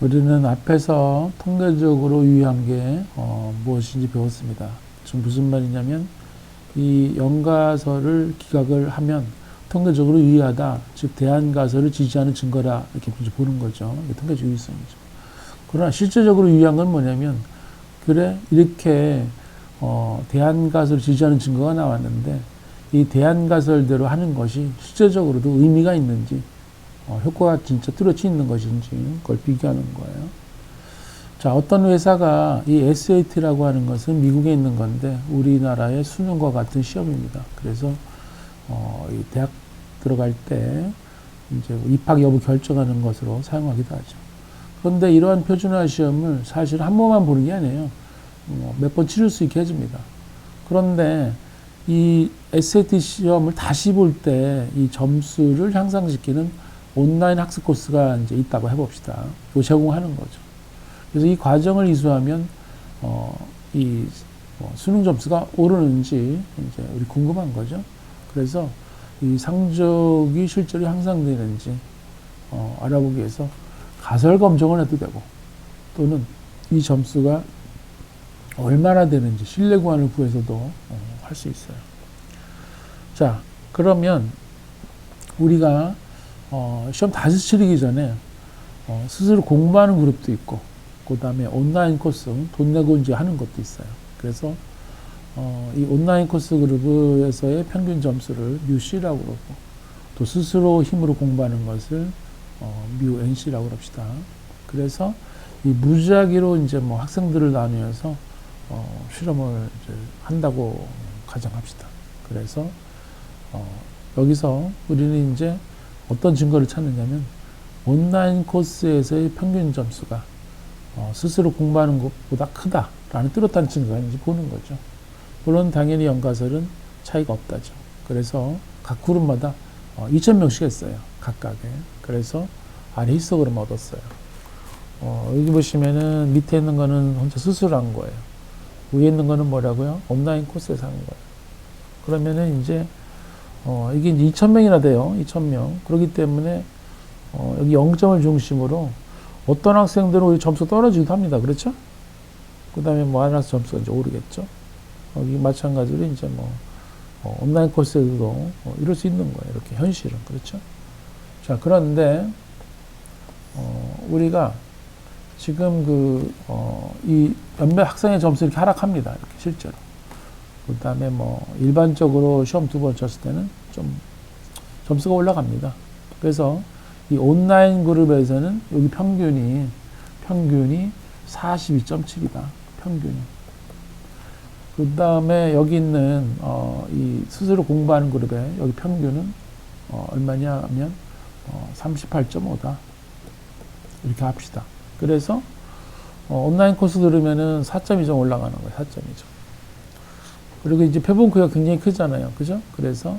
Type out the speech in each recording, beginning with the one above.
우리는 앞에서 통계적으로 유의한 게 무엇인지 배웠습니다. 지금 무슨 말이냐면 이 연가설을 기각을 하면 통계적으로 유의하다, 즉 대안가설을 지지하는 증거라 이렇게 보는 거죠. 이게 통계적 유의성이죠. 그러나 실제적으로 유의한 건 뭐냐면 그래 이렇게 대안가설을 지지하는 증거가 나왔는데 이 대안가설대로 하는 것이 실제적으로도 의미가 있는지 효과가 진짜 뚜렷이 있는 것인지 그걸 비교하는 거예요. 자, 어떤 회사가 이 SAT라고 하는 것은 미국에 있는 건데 우리나라의 수능과 같은 시험입니다. 그래서 이 대학 들어갈 때 이제 입학 여부 결정하는 것으로 사용하기도 하죠. 그런데 이러한 표준화 시험을 사실 한 번만 보는 게 아니에요. 몇 번 치를 수 있게 해줍니다. 그런데 이 SAT 시험을 다시 볼 때 이 점수를 향상시키는 온라인 학습 코스가 이제 있다고 해봅시다. 이거 제공하는 거죠. 그래서 이 과정을 이수하면 수능 점수가 오르는지 이제 우리 궁금한 거죠. 그래서 이 상적이 실제로 향상되는지 알아보기 위해서 가설 검정을 해도 되고 또는 이 점수가 얼마나 되는지 신뢰 구간을 구해서도 할 수 있어요. 자, 그러면 우리가 시험 다시 치르기 전에 스스로 공부하는 그룹도 있고 그 다음에 온라인 코스 돈 내고 이제 하는 것도 있어요. 그래서 이 온라인 코스 그룹에서의 평균 점수를 뮤C라고 그러고 또 스스로 힘으로 공부하는 것을 뮤NC라고 합시다. 그래서 이 무작위로 이제 뭐 학생들을 나누어서 실험을 이제 한다고 가정합시다. 그래서 여기서 우리는 이제 어떤 증거를 찾느냐면 온라인 코스에서의 평균 점수가 스스로 공부하는 것보다 크다라는 뚜렷한 증거가 있는지 보는 거죠. 물론 당연히 연가설은 차이가 없다죠. 그래서 각 그룹마다 2,000명씩 했어요. 각각에. 그래서 아래 희석으로 얻었어요. 여기 보시면은 밑에 있는 거는 혼자 스스로 한 거예요. 위에 있는 거는 뭐라고요? 온라인 코스에서 한 거예요. 그러면은 이제 이게 이제 2,000명이나 돼요. 2,000명. 그렇기 때문에 여기 0점을 중심으로 어떤 학생들은 우리 점수 떨어지기도 합니다. 그렇죠? 그 다음에 뭐 알아서 점수가 이제 오르겠죠. 여기 마찬가지로 이제 온라인 코스에도 이럴 수 있는 거예요. 이렇게 현실은. 그렇죠? 자, 그런데 우리가 지금 이 몇몇 학생의 점수 이렇게 하락합니다. 이렇게 실제로. 그 다음에 일반적으로 시험 두 번 쳤을 때는 좀 점수가 올라갑니다. 그래서 이 온라인 그룹에서는 여기 평균이 42.7이다. 평균이. 그 다음에 여기 있는 이 스스로 공부하는 그룹의 여기 평균은 얼마냐 하면 38.5다. 이렇게 합시다. 그래서 온라인 코스 들으면은 4.2점 올라가는 거예요. 4.2점. 그리고 이제 표본 크기가 굉장히 크잖아요. 그죠? 그래서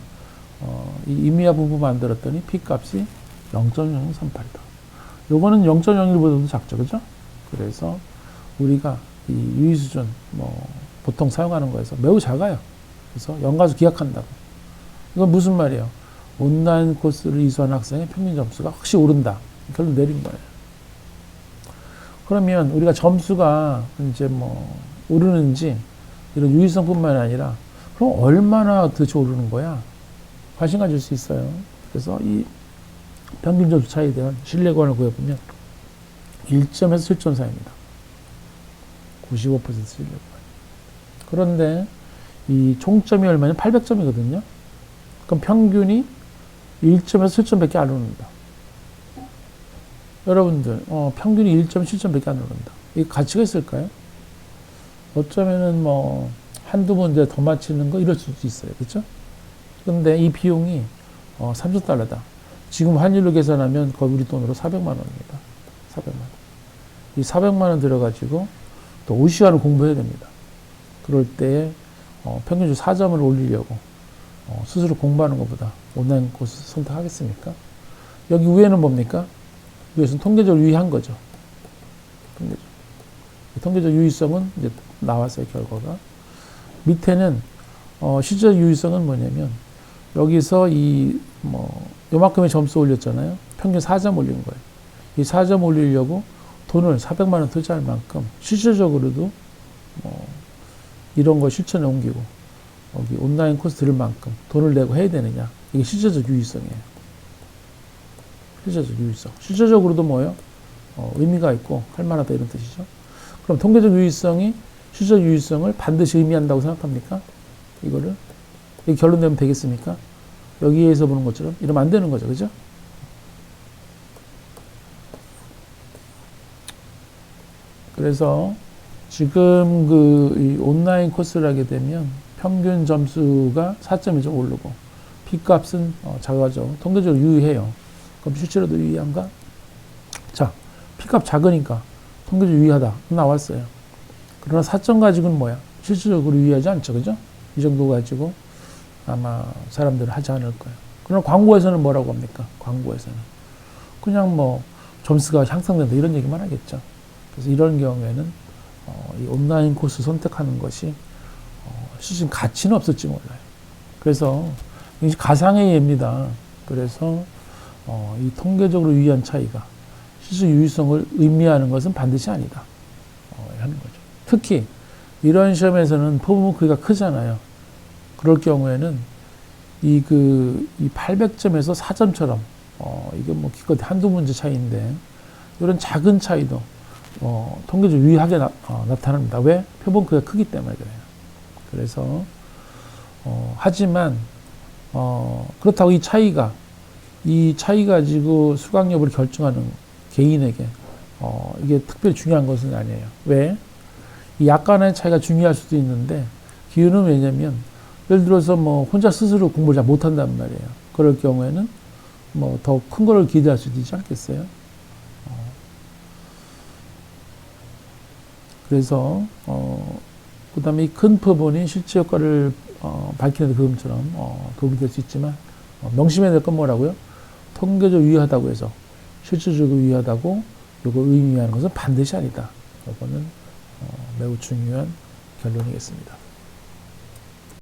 이 임의와 분부 만들었더니 P값이 0.038이다. 요거는 0.01보다도 작죠. 그죠? 그래서 우리가 이 유의수준 보통 사용하는 거에서 매우 작아요. 그래서 연가수 기약한다고. 이건 무슨 말이에요? 온라인 코스를 이수한 학생의 평균 점수가 확실히 오른다. 결론 내린 거예요. 그러면 우리가 점수가 이제 오르는지 이런 유의성뿐만 아니라 그럼 얼마나 도대체 오르는 거야? 관심 가질 수 있어요. 그래서 이 평균 점수 차이에 대한 신뢰관을 구해보면 1점에서 7점 사이입니다. 95% 신뢰관. 그런데 이 총점이 얼마냐? 800점이거든요. 그럼 평균이 1점에서 7점밖에 안 오른다. 여러분들, 평균이 1점, 7점밖에 안 오른다. 이게 가치가 있을까요? 어쩌면은 한두 문제 더 맞히는 거 이럴 수도 있어요. 그렇죠? 근데 이 비용이 $30다. 지금 환율로 계산하면 거의 우리 돈으로 400만 원입니다. 400만 원. 이 400만 원 들어가지고 또 5시간을 공부해야 됩니다. 그럴 때에 평균적으로 4점을 올리려고 스스로 공부하는 것보다 온라인 코스 선택하겠습니까? 여기 위에는 뭡니까? 위에서는 통계적으로 유의한 거죠. 통계적 유의성은 이제 나왔어요, 결과가. 밑에는 실제 유의성은 뭐냐면 여기서 요만큼의 점수 올렸잖아요. 평균 4점 올린 거예요. 이 4점 올리려고 돈을 400만 원 투자할 만큼 실질적으로도 이런 거 실천에 옮기고 여기 온라인 코스 들을 만큼 돈을 내고 해야 되느냐. 이게 실제적 유의성이에요. 실제적 유의성. 실제적으로도 뭐예요? 의미가 있고 할 만하다 이런 뜻이죠. 그럼 통계적 유의성이 실제적 유의성을 반드시 의미한다고 생각합니까? 이거를? 이 결론 내면 되겠습니까? 여기에서 보는 것처럼 이러면 안 되는 거죠. 그죠? 그래서 지금 이 온라인 코스를 하게 되면 평균 점수가 4점이 좀 오르고 B값은 작아져. 통계적으로 유의해요. 그럼 실제로도 유의한가? 자, P값 작으니까 통계적으로 유의하다. 나왔어요. 그러나 4점 가지고는 뭐야? 실질적으로 유의하지 않죠. 그죠? 이 정도 가지고 아마 사람들은 하지 않을 거예요. 그러나 광고에서는 뭐라고 합니까? 광고에서는. 그냥 뭐 점수가 향상된다 이런 얘기만 하겠죠. 그래서 이런 경우에는 이 온라인 코스 선택하는 것이 실질 가치는 없을지 몰라요. 그래서 이게 가상의 예입니다. 그래서 이 통계적으로 유의한 차이가 실질 유의성을 의미하는 것은 반드시 아니다. 하는 거죠. 특히 이런 시험에서는 포부 크기가 크잖아요. 그럴 경우에는 이 800점에서 4점처럼 이게 뭐 기껏 한두 문제 차이인데 이런 작은 차이도 통계적으로 유의하게 나타납니다. 왜? 표본 크기가 크기 때문에 그래요. 그래서 하지만 그렇다고 이 차이 가지고 수강 여부를 결정하는 개인에게 이게 특별히 중요한 것은 아니에요. 왜? 이 약간의 차이가 중요할 수도 있는데 기준은 왜냐면 예를 들어서 뭐 혼자 스스로 공부를 잘 못한단 말이에요. 그럴 경우에는 뭐 더 큰 거를 기대할 수도 있지 않겠어요? 그래서 그 다음에 이 큰 표본이 실제 효과를 밝히는 그음처럼 도움이 될 수 있지만 명심해야 될 건 뭐라고요? 통계적으로 유의하다고 해서 실질적으로 유의하다고 이거 의미하는 것은 반드시 아니다. 이거는 매우 중요한 결론이겠습니다.